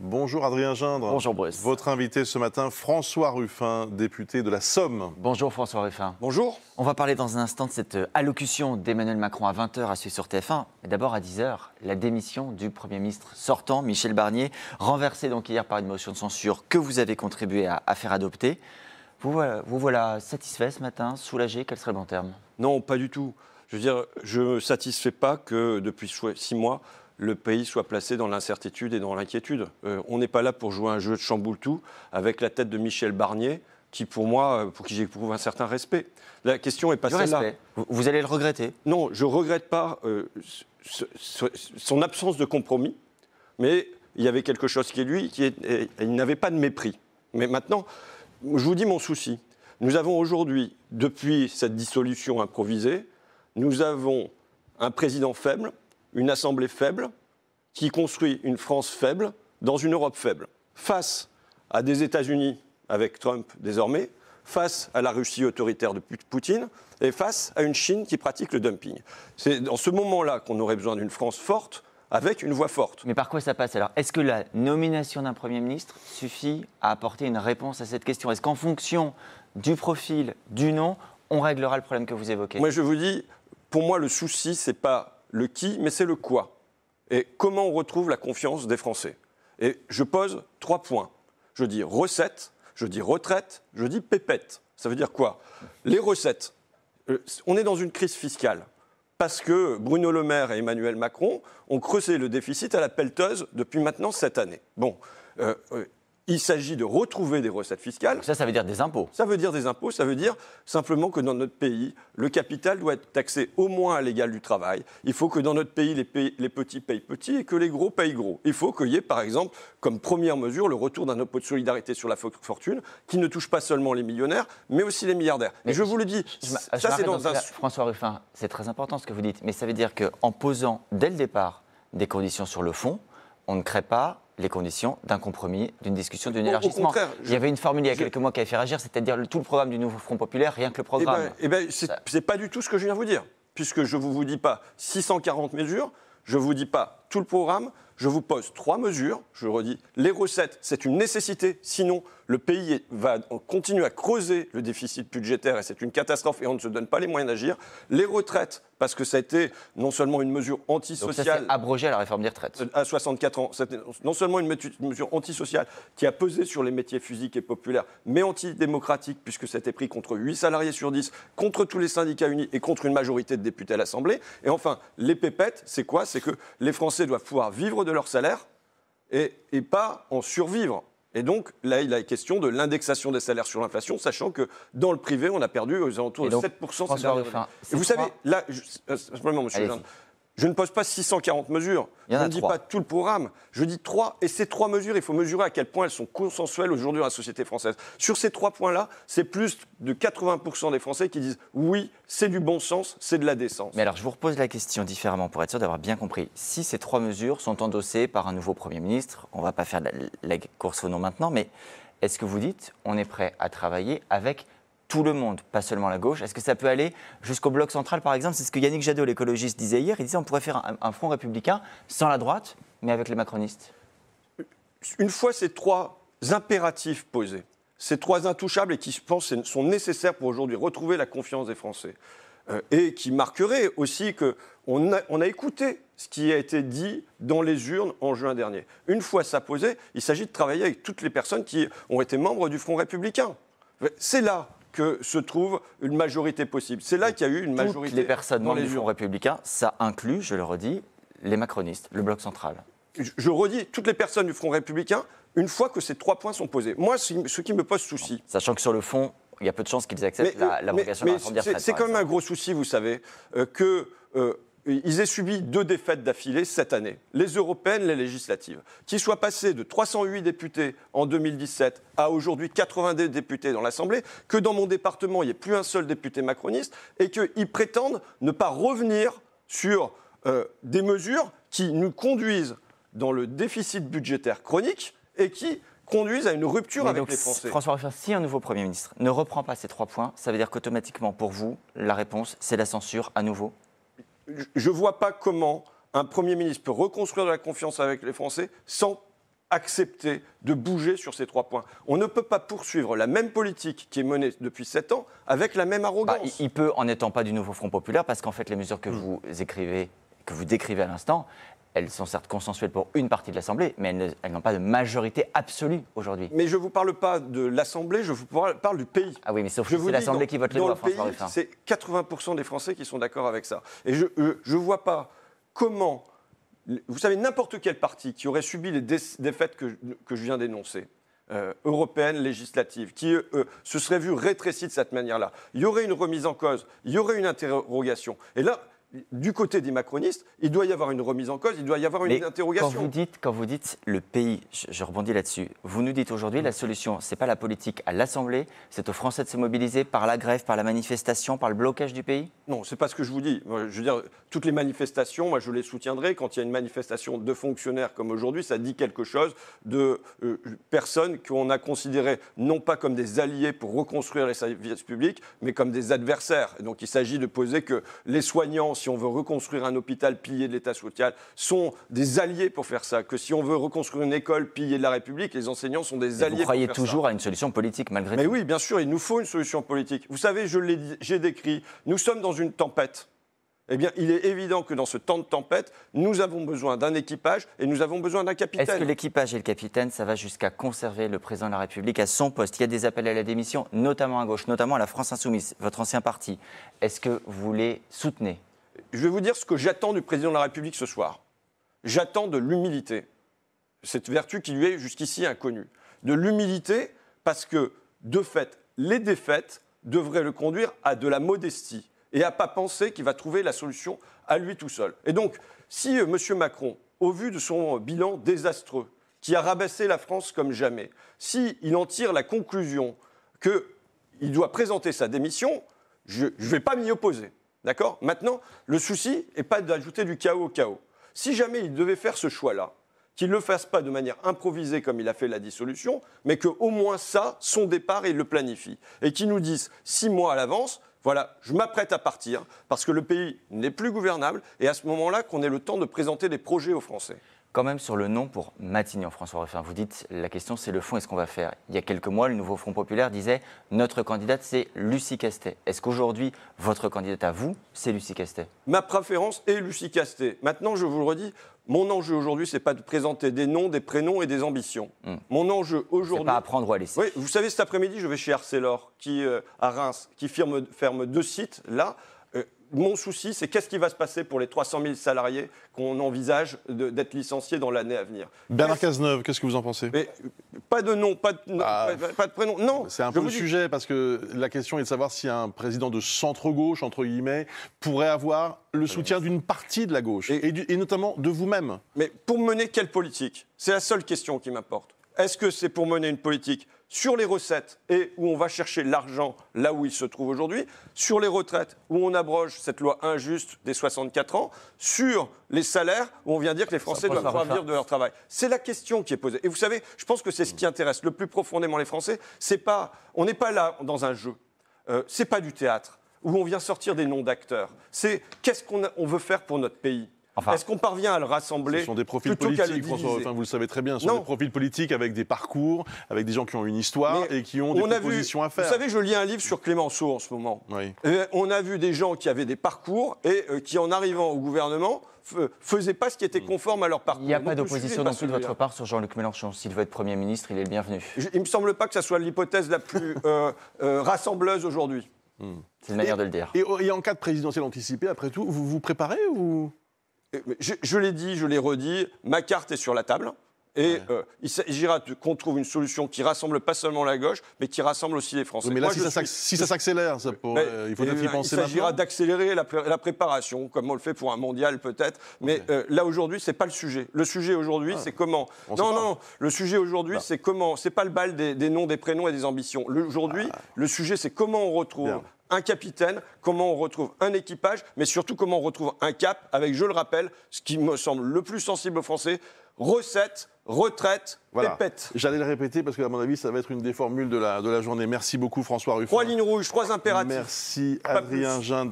Bonjour Adrien Gindre. Bonjour Bruce. Votre invité ce matin, François Ruffin, député de la Somme. Bonjour François Ruffin. Bonjour. On va parler dans un instant de cette allocution d'Emmanuel Macron à 20h à suivre sur TF1. Mais d'abord à 10h, la démission du Premier ministre sortant, Michel Barnier, renversé donc hier par une motion de censure que vous avez contribué à faire adopter. Vous voilà satisfait ce matin, soulagé, quel serait le bon terme? Non, pas du tout. Je veux dire, je ne me satisfais pas que depuis 6 mois, le pays soit placé dans l'incertitude et dans l'inquiétude. On n'est pas là pour jouer un jeu de chamboule-tout avec la tête de Michel Barnier, qui pour moi, pour qui j'éprouve un certain respect. La question n'est pas celle-là. Vous allez le regretter? Non, je ne regrette pas son absence de compromis, mais il y avait quelque chose qui est lui, il n'avait pas de mépris. Mais maintenant, je vous dis mon souci. Nous avons aujourd'hui, depuis cette dissolution improvisée, nous avons un président faible, une assemblée faible, qui construit une France faible dans une Europe faible. Face à des États-Unis, avec Trump désormais, face à la Russie autoritaire de Poutine, et face à une Chine qui pratique le dumping. C'est dans ce moment-là qu'on aurait besoin d'une France forte, avec une voix forte. Mais par quoi ça passe alors? Est-ce que la nomination d'un Premier ministre suffit à apporter une réponse à cette question? Est-ce qu'en fonction du profil, du nom, on réglera le problème que vous évoquez? Moi je vous dis, pour moi le souci, c'est pas le qui, mais c'est le quoi. Et comment on retrouve la confiance des Français? Et je pose 3 points. Je dis recettes, je dis retraite, je dis pépette. Ça veut dire quoi? Les recettes. On est dans une crise fiscale. Parce que Bruno Le Maire et Emmanuel Macron ont creusé le déficit à la pelleteuse depuis maintenant 7 années. Bon, il s'agit de retrouver des recettes fiscales. Ça veut dire des impôts. Ça veut dire des impôts, ça veut dire simplement que dans notre pays, le capital doit être taxé au moins à l'égal du travail. Il faut que dans notre pays, les petits payent petits et que les gros payent gros. Il faut qu'il y ait, par exemple, comme première mesure, le retour d'un impôt de solidarité sur la fortune qui ne touche pas seulement les millionnaires, mais aussi les milliardaires. Et je vous le dis, ça c'est dans un... François Ruffin, c'est très important ce que vous dites, mais ça veut dire qu'en posant dès le départ des conditions sur le fond, on ne crée pas les conditions d'un compromis, d'une discussion, d'un élargissement. Il y avait une formule il y a quelques mois qui avait fait réagir, c'est-à-dire tout le programme du nouveau Front populaire, rien que le programme. C'est pas du tout ce que je viens de vous dire, puisque je ne vous dis pas 640 mesures, je ne vous dis pas tout le programme, je vous pose 3 mesures, je redis, les recettes, c'est une nécessité, sinon le pays va continuer à creuser le déficit budgétaire et c'est une catastrophe et on ne se donne pas les moyens d'agir. Les retraites, parce que ça a été non seulement une mesure antisociale... Donc ça, c'est abrogé à la réforme des retraites. À 64 ans, c'était non seulement une mesure antisociale qui a pesé sur les métiers physiques et populaires, mais antidémocratique, puisque c'était pris contre 8 salariés sur 10, contre tous les syndicats unis et contre une majorité de députés à l'Assemblée. Et enfin, les pépettes, c'est quoi? C'est que les Français doivent pouvoir vivre de leur salaire et pas en survivre. Et donc, là, il est question de l'indexation des salaires sur l'inflation, sachant que dans le privé, on a perdu aux alentours de 7% ces dernières années. Et vous savez, là, simplement, monsieur Gindre, je ne pose pas 640 mesures, je ne dis pas tout le programme, je dis 3, et ces 3 mesures, il faut mesurer à quel point elles sont consensuelles aujourd'hui dans la société française. Sur ces 3 points-là, c'est plus de 80% des Français qui disent oui, c'est du bon sens, c'est de la décence. Mais alors, je vous repose la question différemment pour être sûr d'avoir bien compris. Si ces 3 mesures sont endossées par un nouveau Premier ministre, on ne va pas faire la course au nom maintenant, mais est-ce que vous dites on est prêt à travailler avec tout le monde, pas seulement la gauche? Est-ce que ça peut aller jusqu'au bloc central, par exemple? C'est ce que Yannick Jadot, l'écologiste, disait hier. Il disait on pourrait faire un front républicain sans la droite, mais avec les macronistes. Une fois ces 3 impératifs posés, ces 3 intouchables et qui, je pense, sont nécessaires pour aujourd'hui retrouver la confiance des Français, et qui marqueraient aussi qu'on a écouté ce qui a été dit dans les urnes en juin dernier. Une fois ça posé, il s'agit de travailler avec toutes les personnes qui ont été membres du Front républicain. C'est là que se trouve une majorité possible. C'est là qu'il y a eu une majorité. Toutes les personnes membres du Front républicain, ça inclut, je le redis, les macronistes, le bloc central. Je redis, toutes les personnes du Front républicain, une fois que ces 3 points sont posés. Moi, ce qui me pose souci... Sachant que sur le fond, il y a peu de chances qu'ils acceptent l'abrogation de la réforme des retraites. C'est quand même un gros souci, vous savez, qu'ils aient subi 2 défaites d'affilée cette année, les européennes, les législatives, qu'ils soient passés de 308 députés en 2017 à aujourd'hui 82 députés dans l'Assemblée, que dans mon département, il n'y ait plus un seul député macroniste, et qu'ils prétendent ne pas revenir sur des mesures qui nous conduisent dans le déficit budgétaire chronique et qui conduisent à une rupture avec les Français. François Ruffin, si un nouveau Premier ministre ne reprend pas ces 3 points, ça veut dire qu'automatiquement, pour vous, la réponse, c'est la censure à nouveau? Je ne vois pas comment un Premier ministre peut reconstruire de la confiance avec les Français sans accepter de bouger sur ces 3 points. On ne peut pas poursuivre la même politique qui est menée depuis 7 ans avec la même arrogance. Il peut, en n'étant pas du nouveau Front populaire, parce qu'en fait, les mesures que vous décrivez à l'instant, elles sont certes consensuelles pour une partie de l'Assemblée, mais elles n'ont pas de majorité absolue aujourd'hui. Mais je ne vous parle pas de l'Assemblée, je vous parle du pays. Ah oui, mais sauf que c'est l'Assemblée qui vote les lois, François Ruffin. C'est 80% des Français qui sont d'accord avec ça. Et je ne vois pas comment... Vous savez, n'importe quel parti qui aurait subi les défaites que je viens d'énoncer, européennes, législatives, qui se serait vu rétréci de cette manière-là, il y aurait une remise en cause, il y aurait une interrogation. Et là, du côté des macronistes, il doit y avoir une remise en cause, il doit y avoir une interrogation. Quand vous dites le pays, je rebondis là-dessus, vous nous dites aujourd'hui la solution, ce n'est pas la politique à l'Assemblée, c'est aux Français de se mobiliser par la grève, par la manifestation, par le blocage du pays? Non, ce n'est pas ce que je vous dis. Je veux dire, toutes les manifestations, moi je les soutiendrai. Quand il y a une manifestation de fonctionnaires comme aujourd'hui, ça dit quelque chose de personnes qu'on a considérées non pas comme des alliés pour reconstruire les services publics, mais comme des adversaires. Et donc il s'agit de poser que les soignants, si on veut reconstruire un hôpital pilier de l'État social, sont des alliés pour faire ça. Que si on veut reconstruire une école pilier de la République, les enseignants sont des alliés pour faire ça. Vous croyez toujours à une solution politique malgré tout? Mais oui, bien sûr, il nous faut une solution politique. Vous savez, j'ai décrit, nous sommes dans une tempête. Eh bien, il est évident que dans ce temps de tempête, nous avons besoin d'un équipage et nous avons besoin d'un capitaine. Est-ce que l'équipage et le capitaine, ça va jusqu'à conserver le président de la République à son poste? Il y a des appels à la démission, notamment à gauche, notamment à la France Insoumise, votre ancien parti. Est-ce que vous les soutenez? Je vais vous dire ce que j'attends du président de la République ce soir. J'attends de l'humilité. Cette vertu qui lui est jusqu'ici inconnue. De l'humilité parce que, de fait, les défaites devraient le conduire à de la modestie et à ne pas penser qu'il va trouver la solution à lui tout seul. Et donc, si M. Macron, au vu de son bilan désastreux, qui a rabaissé la France comme jamais, s'il en tire la conclusion qu'il doit présenter sa démission, je ne vais pas m'y opposer. D'accord ? Maintenant, le souci n'est pas d'ajouter du chaos au chaos. Si jamais il devait faire ce choix-là, qu'il ne le fasse pas de manière improvisée comme il a fait la dissolution, mais qu'au moins ça, son départ, il le planifie. Et qu'il nous dise 6 mois à l'avance, voilà, je m'apprête à partir parce que le pays n'est plus gouvernable et à ce moment-là qu'on ait le temps de présenter des projets aux Français. Quand même sur le nom pour Matignon, François Ruffin, vous dites la question c'est le fond et ce qu'on va faire. Il y a quelques mois, le nouveau Front populaire disait notre candidate c'est Lucie Castet. Est-ce qu'aujourd'hui, votre candidate à vous, c'est Lucie Castet? Ma préférence est Lucie Castet. Maintenant, je vous le redis, mon enjeu aujourd'hui, ce n'est pas de présenter des noms, des prénoms et des ambitions. Mon enjeu aujourd'hui... C'est pas à prendre ou à laisser. Oui, vous savez, cet après-midi, je vais chez Arcelor, à Reims, qui ferme 2 sites, là. Mon souci, c'est qu'est-ce qui va se passer pour les 300 000 salariés qu'on envisage d'être licenciés dans l'année à venir. Bernard Cazeneuve, qu'est-ce que vous en pensez? Mais, pas de nom, pas de prénom, non. C'est un peu le sujet, parce que la question est de savoir si un président de centre-gauche, entre guillemets, pourrait avoir le soutien d'une partie de la gauche, et notamment de vous-même. Mais pour mener quelle politique? C'est la seule question qui m'importe. Est-ce que c'est pour mener une politique sur les recettes et où on va chercher l'argent là où il se trouve aujourd'hui, sur les retraites où on abroge cette loi injuste des 64 ans, sur les salaires où on vient dire que les Français doivent pouvoir vivre de leur travail. C'est la question qui est posée. Et vous savez, je pense que c'est ce qui intéresse le plus profondément les Français. On n'est pas là dans un jeu. C'est pas du théâtre où on vient sortir des noms d'acteurs. C'est qu'est-ce qu'on veut faire pour notre pays. Enfin, est-ce qu'on parvient à le rassembler? Ce sont des profils politiques, François Ruffin, vous le savez très bien. Ce sont des profils politiques avec des parcours, avec des gens qui ont une histoire et qui ont des propositions à faire. Vous savez, je lis un livre sur Clémenceau en ce moment. Oui. Et on a vu des gens qui avaient des parcours et qui, en arrivant au gouvernement, faisaient pas ce qui était conforme à leur parcours. Il n'y a pas d'opposition non plus de votre part sur Jean-Luc Mélenchon. S'il veut être Premier ministre, il est le bienvenu. Il ne me semble pas que ça soit l'hypothèse la plus rassembleuse aujourd'hui. C'est une manière de le dire. Et en cas de présidentielle anticipée, après tout, vous vous préparez ou... Je l'ai dit, je l'ai redit, ma carte est sur la table. Et il s'agira qu'on trouve une solution qui rassemble pas seulement la gauche, mais qui rassemble aussi les Français. Oui, mais là, si ça s'accélère, il faut peut-être y penser maintenant. Il s'agira d'accélérer la préparation, comme on le fait pour un mondial peut-être. Mais là, aujourd'hui, ce n'est pas le sujet. Le sujet aujourd'hui, c'est comment... Non. Le sujet aujourd'hui, c'est comment... Ce n'est pas le bal des noms, des prénoms et des ambitions. Aujourd'hui, le sujet, c'est comment on retrouve... un capitaine, comment on retrouve un équipage, mais surtout comment on retrouve un cap avec, je le rappelle, ce qui me semble le plus sensible aux Français, recettes, retraite, pépette. J'allais le répéter parce que, à mon avis, ça va être une des formules de la journée. Merci beaucoup, François Ruffin. 3 lignes rouges, 3 impératifs. Merci, Adrien Gindre.